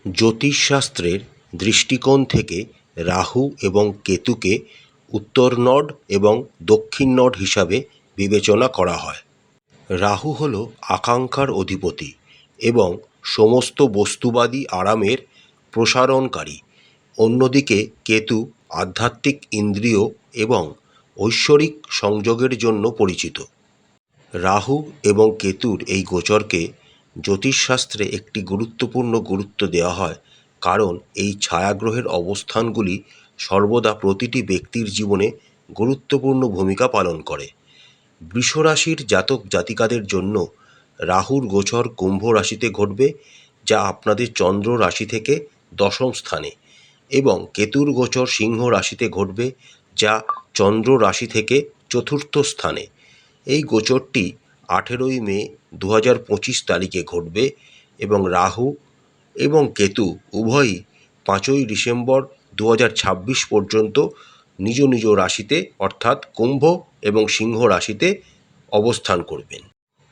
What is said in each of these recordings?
জ্যোতিষশাস্ত্রের দৃষ্টিকোণ থেকে রাহু এবং কেতুকে উত্তর নড এবং দক্ষিণ নড হিসাবে বিবেচনা করা হয়। রাহু হল আকাঙ্ক্ষার অধিপতি এবং সমস্ত বস্তুবাদী আরামের প্রসারণকারী। অন্যদিকে কেতু আধ্যাত্মিক ইন্দ্রিয় এবং ঐশ্বরিক সংযোগের জন্য পরিচিত। রাহু এবং কেতুর এই গোচরকে জ্যোতিষশাস্ত্রে একটি গুরুত্বপূর্ণ গুরুত্ব দেওয়া হয়, কারণ এই ছায়াগ্রহের অবস্থানগুলি সর্বদা প্রতিটি ব্যক্তির জীবনে গুরুত্বপূর্ণ ভূমিকা পালন করে। বৃষ রাশির জাতক জাতিকাদের জন্য রাহুর গোচর কুম্ভ রাশিতে ঘটবে, যা আপনাদের চন্দ্র রাশি থেকে দশম স্থানে, এবং কেতুর গোচর সিংহ রাশিতে ঘটবে, যা চন্দ্র রাশি থেকে চতুর্থ স্থানে। এই গোচরটি 18ই মে 2025 তারিখে ঘটবে এবং রাহু এবং কেতু উভয়ই 5ই ডিসেম্বর 2026 পর্যন্ত নিজ নিজ রাশিতে অর্থাৎ কুম্ভ এবং সিংহ রাশিতে অবস্থান করবেন।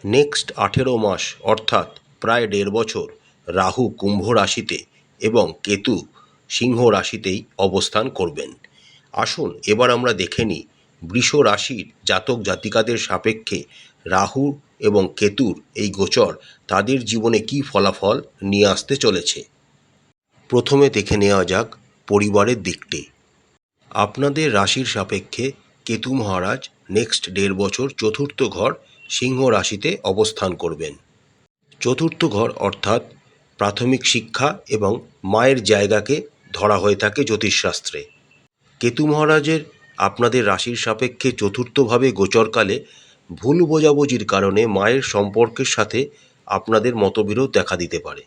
নেক্সট 18 মাস অর্থাৎ প্রায় 1.5 বছর রাহু কুম্ভ রাশিতে এবং কেতু সিংহ রাশিতেই অবস্থান করবেন। আসুন এবার আমরা দেখে নিই বৃষ রাশির জাতক জাতিকাদের সাপেক্ষে রাহু এবং কেতুর এই গোচর তাদের জীবনে কী ফলাফল নিয়ে আসতে চলেছে। প্রথমে দেখে নেওয়া যাক পরিবারের দিকটি। আপনাদের রাশির সাপেক্ষে কেতু মহারাজ নেক্সট 1.5 বছর চতুর্থ ঘর সিংহ রাশিতে অবস্থান করবেন। চতুর্থ ঘর অর্থাৎ প্রাথমিক শিক্ষা এবং মায়ের জায়গাকে ধরা হয়ে থাকে জ্যোতিষশাস্ত্রে। কেতু মহারাজের আপনাদের রাশির সাপেক্ষে চতুর্থভাবে গোচরকালে ভুল বোঝাবুঝির কারণে মায়ের সম্পর্কের সাথে আপনাদের মতবিরোধ দেখা দিতে পারে।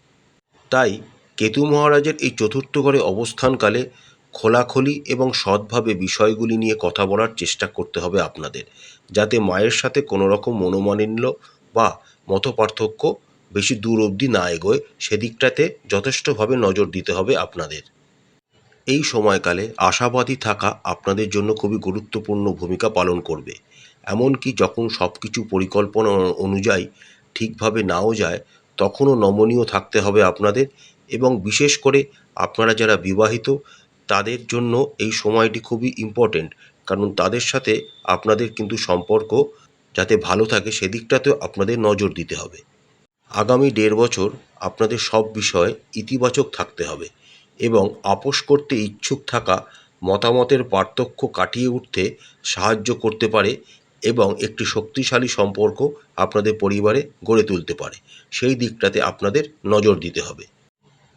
তাই কেতু মহারাজের এই চতুর্থ ঘরে অবস্থানকালে খোলাখুলি এবং সৎভাবে বিষয়গুলি নিয়ে কথা বলার চেষ্টা করতে হবে আপনাদের, যাতে মায়ের সাথে কোনো রকম মনোমালিন্য বা মতপার্থক্য বেশি দূর অবধি না এগোয়, সেদিকটাতে যথেষ্টভাবে নজর দিতে হবে আপনাদের। এই সময়কালে আশাবাদী থাকা আপনাদের জন্য খুবই গুরুত্বপূর্ণ ভূমিকা পালন করবে। এমনকি যখন সব কিছু পরিকল্পনা অনুযায়ী ঠিকভাবে নাও যায়, তখনও নমনীয় থাকতে হবে আপনাদের। এবং বিশেষ করে আপনারা যারা বিবাহিত, তাদের জন্য এই সময়টি খুবই ইম্পর্টেন্ট, কারণ তাদের সাথে আপনাদের কিন্তু সম্পর্ক যাতে ভালো থাকে সেদিকটাতেও আপনাদের নজর দিতে হবে। আগামী 1.5 বছর আপনাদের সব বিষয়ে ইতিবাচক থাকতে হবে এবং আপোস করতে ইচ্ছুক থাকা মতামতের পার্থক্য কাটিয়ে উঠতে সাহায্য করতে পারে এবং একটি শক্তিশালী সম্পর্ক আপনাদের পরিবারে গড়ে তুলতে পারে। সেই দিকটাতে আপনাদের নজর দিতে হবে।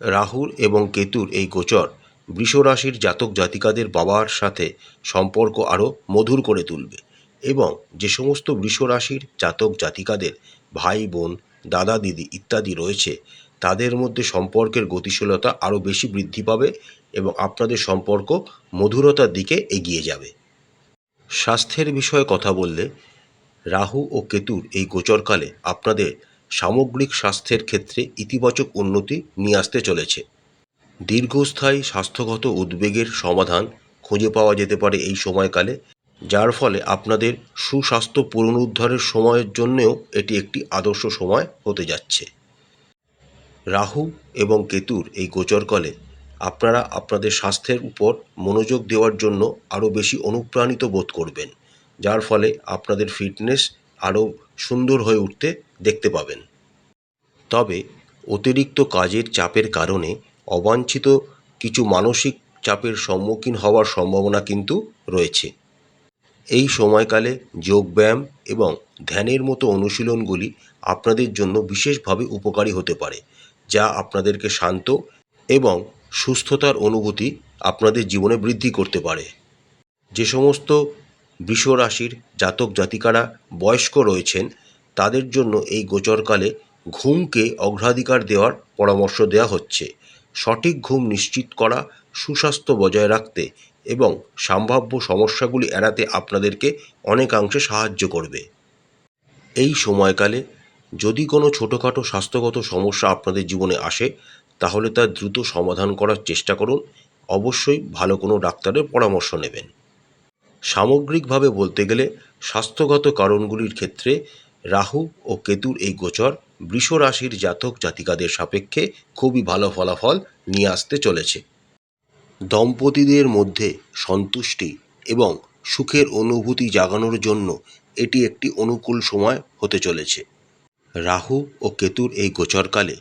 রাহুর এবং কেতুর এই গোচর বৃষ রাশির জাতক জাতিকাদের বাবার সাথে সম্পর্ক আরও মধুর করে তুলবে এবং যে সমস্ত বৃষ রাশির জাতক জাতিকাদের ভাই বোন, দাদা দিদি ইত্যাদি রয়েছে, তাদের মধ্যে সম্পর্কের গতিশীলতা আরও বেশি বৃদ্ধি পাবে এবং আপনাদের সম্পর্ক মধুরতার দিকে এগিয়ে যাবে। স্বাস্থ্যের বিষয়ে কথা বললে, রাহু ও কেতুর এই গোচরকালে আপনাদের সামগ্রিক স্বাস্থ্যের ক্ষেত্রে ইতিবাচক উন্নতি নিয়ে আসতে চলেছে। দীর্ঘস্থায়ী স্বাস্থ্যগত উদ্বেগের সমাধান খুঁজে পাওয়া যেতে পারে এই সময়কালে, যার ফলে আপনাদের সুস্বাস্থ্য পুনরুদ্ধারের সময়ের জন্যেও এটি একটি আদর্শ সময় হতে যাচ্ছে। রাহু এবং কেতুর এই গোচরকালে আপনারা আপনাদের স্বাস্থ্যের উপর মনোযোগ দেওয়ার জন্য আরও বেশি অনুপ্রাণিত বোধ করবেন, যার ফলে আপনাদের ফিটনেস আরও সুন্দর হয়ে উঠতে দেখতে পাবেন। তবে অতিরিক্ত কাজের চাপের কারণে অবাঞ্ছিত কিছু মানসিক চাপের সম্মুখীন হওয়ার সম্ভাবনা কিন্তু রয়েছে। এই সময়কালে যোগব্যায়াম এবং ধ্যানের মতো অনুশীলনগুলি আপনাদের জন্য বিশেষভাবে উপকারী হতে পারে, যা আপনাদেরকে শান্ত এবং সুস্থতার অনুভূতি আপনাদের জীবনে বৃদ্ধি করতে পারে। যে সমস্ত বৃষ রাশির জাতক জাতিকারা বয়স্ক রয়েছেন, তাদের জন্য এই গোচরকালে ঘুমকে অগ্রাধিকার দেওয়ার পরামর্শ দেওয়া হচ্ছে। সঠিক ঘুম নিশ্চিত করা সুস্বাস্থ্য বজায় রাখতে এবং সম্ভাব্য সমস্যাগুলি এড়াতে আপনাদেরকে অনেকাংশে সাহায্য করবে। এই সময়কালে যদি কোনো ছোটোখাটো স্বাস্থ্যগত সমস্যা আপনাদের জীবনে আসে, তাহলে তার দ্রুত সমাধান করার চেষ্টা করুন। অবশ্যই ভালো কোনো ডাক্তারের পরামর্শ নেবেন। সামগ্রিকভাবে বলতে গেলে স্বাস্থ্যগত কারণগুলির ক্ষেত্রে রাহু ও কেতুর এই গোচর বৃষ রাশির জাতক জাতিকাদের সাপেক্ষে খুবই ভালো ফলাফল নিয়ে আসতে চলেছে। দম্পতিদের মধ্যে সন্তুষ্টি এবং সুখের অনুভূতি জাগানোর জন্য এটি একটি অনুকূল সময় হতে চলেছে। রাহু ও কেতুর এই গোচরকালে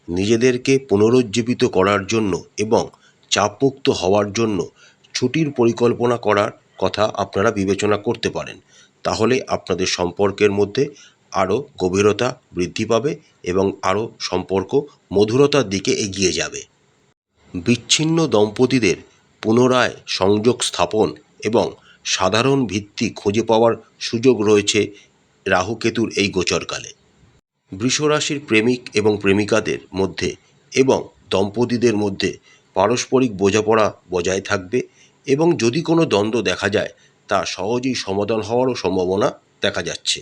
নিজেদেরকে পুনরুজ্জীবিত করার জন্য এবং চাপমুক্ত হওয়ার জন্য ছুটির পরিকল্পনা করার কথা আপনারা বিবেচনা করতে পারেন। তাহলে আপনাদের সম্পর্কের মধ্যে আরও গভীরতা বৃদ্ধি পাবে এবং আরও সম্পর্ক মধুরতার দিকে এগিয়ে যাবে। বিচ্ছিন্ন দম্পতিদের পুনরায় সংযোগ স্থাপন এবং সাধারণ ভিত্তি খুঁজে পাওয়ার সুযোগ রয়েছে রাহু কেতুর এই গোচরকালে। বৃষরাশির প্রেমিক এবং প্রেমিকাদের মধ্যে এবং দম্পতিদের মধ্যে পারস্পরিক বোঝাপড়া বজায় থাকবে এবং যদি কোনো দ্বন্দ্ব দেখা যায় তা সহজেই সমাধান হওয়ারও সম্ভাবনা দেখা যাচ্ছে।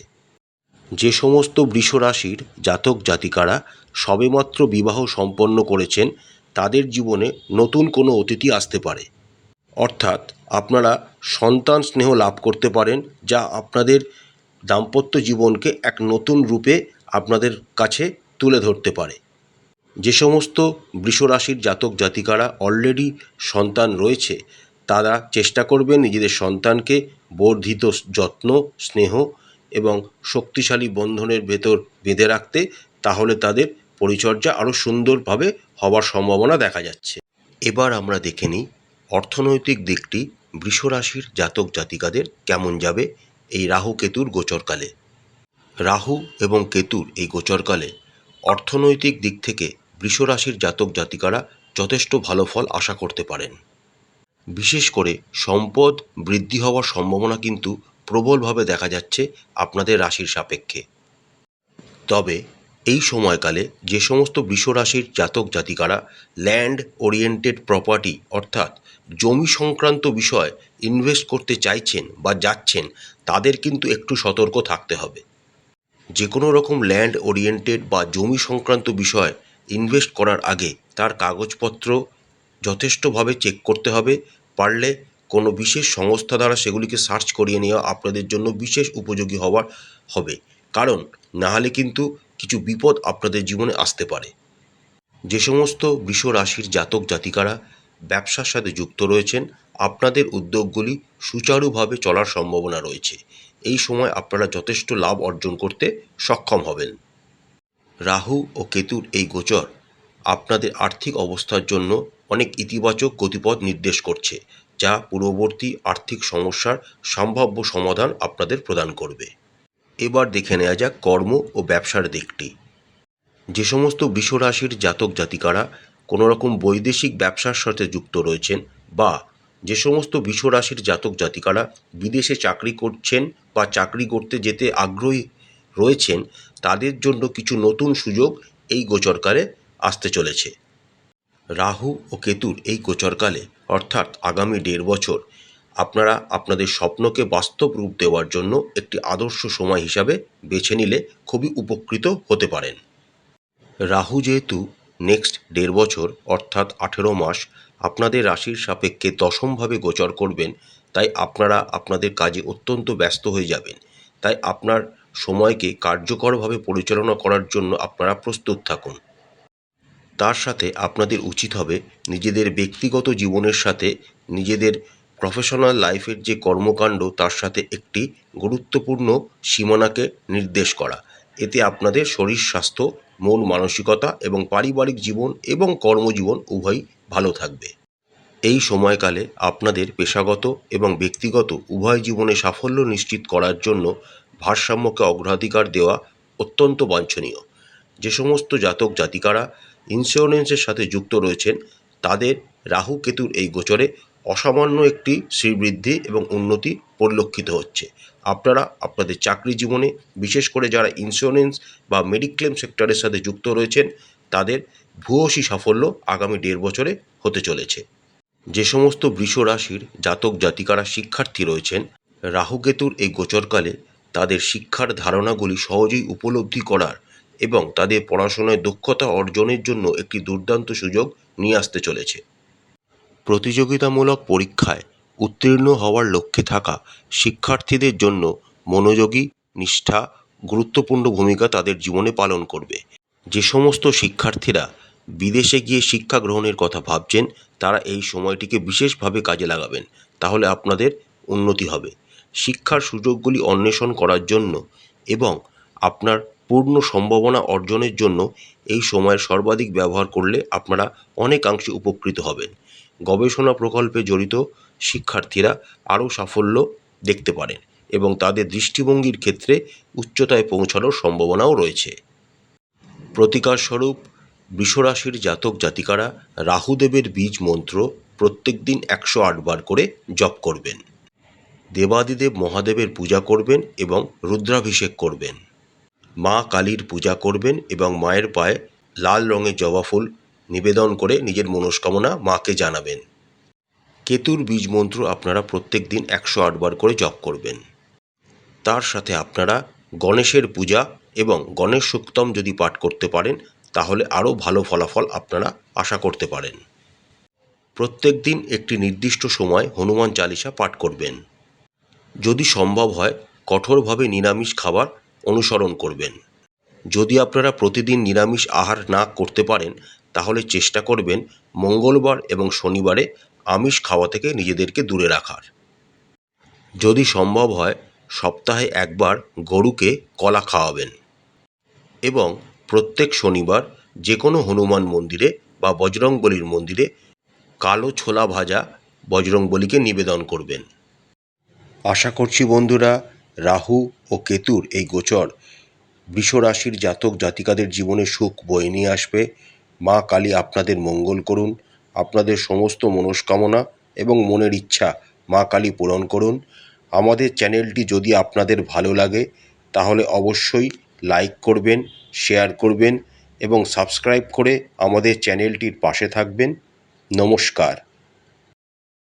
যে সমস্ত বৃষরাশির জাতক জাতিকারা সবেমাত্র বিবাহ সম্পন্ন করেছেন তাদের জীবনে নতুন কোনো অতিথি আসতে পারে, অর্থাৎ আপনারা সন্তান স্নেহ লাভ করতে পারেন, যা আপনাদের দাম্পত্য জীবনকে এক নতুন রূপে আপনাদের কাছে তুলে ধরতে পারে। যে সমস্ত বৃষরাশির জাতক জাতিকারা অলরেডি সন্তান রয়েছে তারা চেষ্টা করবেন নিজেদের সন্তানকে বর্ধিত যত্ন, স্নেহ এবং শক্তিশালী বন্ধনের ভেতর বেঁধে রাখতে, তাহলে তাদের পরিচর্যা আরও সুন্দরভাবে হওয়ার সম্ভাবনা দেখা যাচ্ছে। এবার আমরা দেখে নিই অর্থনৈতিক দিকটি বৃষরাশির জাতক জাতিকাদের কেমন যাবে এই রাহু কেতুর গোচরকালে। রাহু এবং কেতুর এই গোচরকালে অর্থনৈতিক দিক থেকে বৃষরাশির জাতক জাতিকারা যথেষ্ট ভালো ফল আশা করতে পারেন। বিশেষ করে সম্পদ বৃদ্ধি হওয়ার সম্ভাবনা কিন্তু প্রবলভাবে দেখা যাচ্ছে আপনাদের রাশির সাপেক্ষে। তবে এই সময়কালে যে সমস্ত বৃষরাশির জাতক জাতিকারা ল্যান্ড ওরিয়েন্টেড প্রপার্টি অর্থাৎ জমি সংক্রান্ত বিষয় ইনভেস্ট করতে চাইছেন বা যাচ্ছেন তাদের কিন্তু একটু সতর্ক থাকতে হবে। যে কোনো রকম ল্যান্ড ওরিয়েন্টেড বা জমি সংক্রান্ত বিষয় ইনভেস্ট করার আগে তার কাগজপত্র যথেষ্টভাবে চেক করতে হবে। পারলে কোনো বিশেষ সংস্থা দ্বারা সেগুলিকে সার্চ করিয়ে নেওয়া আপনাদের জন্য বিশেষ উপযোগী হবে, কারণ নাহলে কিন্তু কিছু বিপদ আপনাদের জীবনে আসতে পারে। যে সমস্ত বৃষ রাশির জাতক জাতিকারা ব্যবসার সাথে যুক্ত রয়েছেন আপনাদের উদ্যোগগুলি সুচারুভাবে চলার সম্ভাবনা রয়েছে। এই সময় আপনারা যথেষ্ট লাভ অর্জন করতে সক্ষম হবেন। রাহু ও কেতুর এই গোচর আপনাদের আর্থিক অবস্থার জন্য অনেক ইতিবাচক গতিপথ নির্দেশ করছে, যা পূর্ববর্তী আর্থিক সমস্যার সম্ভাব্য সমাধান আপনাদের প্রদান করবে। এবার দেখে নেওয়া যাক কর্ম ও ব্যবসার দিকটি। যে সমস্ত বৃষ রাশির জাতক জাতিকারা কোনো রকম বৈদেশিক ব্যবসার সাথে যুক্ত রয়েছেন বা যে সমস্ত বৃষ রাশির জাতক জাতিকারা বিদেশে চাকরি করছেন বা চাকরি করতে যেতে আগ্রহী রয়েছেন তাদের জন্য কিছু নতুন সুযোগ এই গোচরকালে আসতে চলেছে। রাহু ও কেতুর এই গোচরকালে অর্থাৎ আগামী 1.5 বছর আপনারা আপনাদের স্বপ্নকে বাস্তব রূপ দেওয়ার জন্য একটি আদর্শ সময় হিসাবে বেছে নিলে খুবই উপকৃত হতে পারেন। রাহু যেহেতু নেক্সট 1.5 বছর অর্থাৎ 18 মাস আপনাদের রাশির সাপেক্ষে দশমভাবে গোচর করবেন, তাই আপনারা আপনাদের কাজে অত্যন্ত ব্যস্ত হয়ে যাবেন। তাই আপনার সময়কে কার্যকরভাবে পরিচালনা করার জন্য আপনারা প্রস্তুত থাকুন। তার সাথে আপনাদের উচিত হবে নিজেদের ব্যক্তিগত জীবনের সাথে নিজেদের প্রফেশনাল লাইফের যে কর্মকাণ্ড তার সাথে একটি গুরুত্বপূর্ণ সীমানাকে নির্দেশ করা। এতে আপনাদের শরীর স্বাস্থ্য, মন মানসিকতা এবং পারিবারিক জীবন এবং কর্মজীবন উভয়ই ভালো থাকবে। এই সময়কালে আপনাদের পেশাগত এবং ব্যক্তিগত উভয় জীবনে সাফল্য নিশ্চিত করার জন্য ভারসাম্যকে অগ্রাধিকার দেওয়া অত্যন্ত বাঞ্ছনীয়। যে সমস্ত জাতক জাতিকারা ইন্স্যুরেন্সের সাথে যুক্ত রয়েছেন তাদের রাহু কেতুর এই গোচরে অসামান্য একটি শ্রীবৃদ্ধি এবং উন্নতি পরিলক্ষিত হচ্ছে। আপনারা আপনাদের চাকরি জীবনে বিশেষ করে যারা ইন্স্যুরেন্স বা মেডিক্লেম সেক্টরের সাথে যুক্ত রয়েছেন তাদের ভূয়সী সাফল্য আগামী 1.5 বছরে হতে চলেছে। যে সমস্ত বৃষ রাশির জাতক জাতিকারা শিক্ষার্থী রয়েছেন রাহু কেতুর এই গোচরকালে তাদের শিক্ষার ধারণাগুলি সহজেই উপলব্ধি করার এবং তাদের পড়াশোনায় দক্ষতা অর্জনের জন্য একটি দুর্দান্ত সুযোগ নিয়ে আসতে চলেছে। প্রতিযোগিতামূলক পরীক্ষায় উত্তীর্ণ হওয়ার লক্ষ্যে থাকা শিক্ষার্থীদের জন্য মনোযোগী, নিষ্ঠা গুরুত্বপূর্ণ ভূমিকা তাদের জীবনে পালন করবে। যে সমস্ত শিক্ষার্থীরা বিদেশে গিয়ে শিক্ষা গ্রহণের কথা ভাবছেন, তারা এই সময়টিকে বিশেষভাবে কাজে লাগাবেন, তাহলে আপনাদের উন্নতি হবে। শিক্ষার সুযোগগুলি অন্বেষণ করার জন্য এবং আপনার পূর্ণ সম্ভাবনা অর্জনের জন্য এই সময়ের সর্বাধিক ব্যবহার করলে আপনারা অনেকাংশে উপকৃত হবেন। গবেষণা প্রকল্পে জড়িত শিক্ষার্থীরা আরও সাফল্য দেখতে পারেন এবং তাদের দৃষ্টিভঙ্গির ক্ষেত্রে উচ্চতায় পৌঁছানোর সম্ভাবনাও রয়েছে। প্রতিকারস্বরূপ বৃষরাশির জাতক জাতিকারা রাহুদেবের বীজ মন্ত্র প্রত্যেক দিন 108 বার করে জপ করবেন। দেবাদিদেব মহাদেবের পূজা করবেন এবং রুদ্রাভিষেক করবেন। মা কালীর পূজা করবেন এবং মায়ের পায়ে লাল রঙের জবা ফুল নিবেদন করে নিজের মনস্কামনা মাকে জানাবেন। কেতুর বীজ মন্ত্র আপনারা প্রত্যেক দিন 108 বার করে জপ করবেন। তার সাথে আপনারা গণেশের পূজা এবং গণেশ সূক্তম যদি পাঠ করতে পারেন, তাহলে আরও ভালো ফলাফল আপনারা আশা করতে পারেন। প্রত্যেক দিন একটি নির্দিষ্ট সময় হনুমান চালিসা পাঠ করবেন। যদি সম্ভব হয় কঠোরভাবে নিরামিষ খাবার অনুসরণ করবেন। যদি আপনারা প্রতিদিন নিরামিষ আহার না করতে পারেন, তাহলে চেষ্টা করবেন মঙ্গলবার এবং শনিবারে আমিষ খাওয়া থেকে নিজেদেরকে দূরে রাখার। যদি সম্ভব হয় সপ্তাহে একবার গরুকে কলা খাওয়াবেন এবং প্রত্যেক শনিবার যে কোনো হনুমান মন্দিরে বা বজরংবলীর মন্দিরে কালো ছোলা ভাজা বজরংবলীকে নিবেদন করবেন। আশা করছি বন্ধুরা, রাহু ও কেতুর এই গোচর বৃষরাশির জাতক জাতিকাদের জীবনে সুখ বয়ে নিয়ে আসবে। মা কালী আপনাদের মঙ্গল করুন, আপনাদের সমস্ত মনস্কামনা এবং মনের ইচ্ছা মা কালী পূরণ করুন। আমাদের চ্যানেলটি যদি আপনাদের ভালো লাগে তাহলে অবশ্যই লাইক করবেন, শেয়ার করবেন এবং সাবস্ক্রাইব করে আমাদের চ্যানেলটির পাশে থাকবেন। নমস্কার।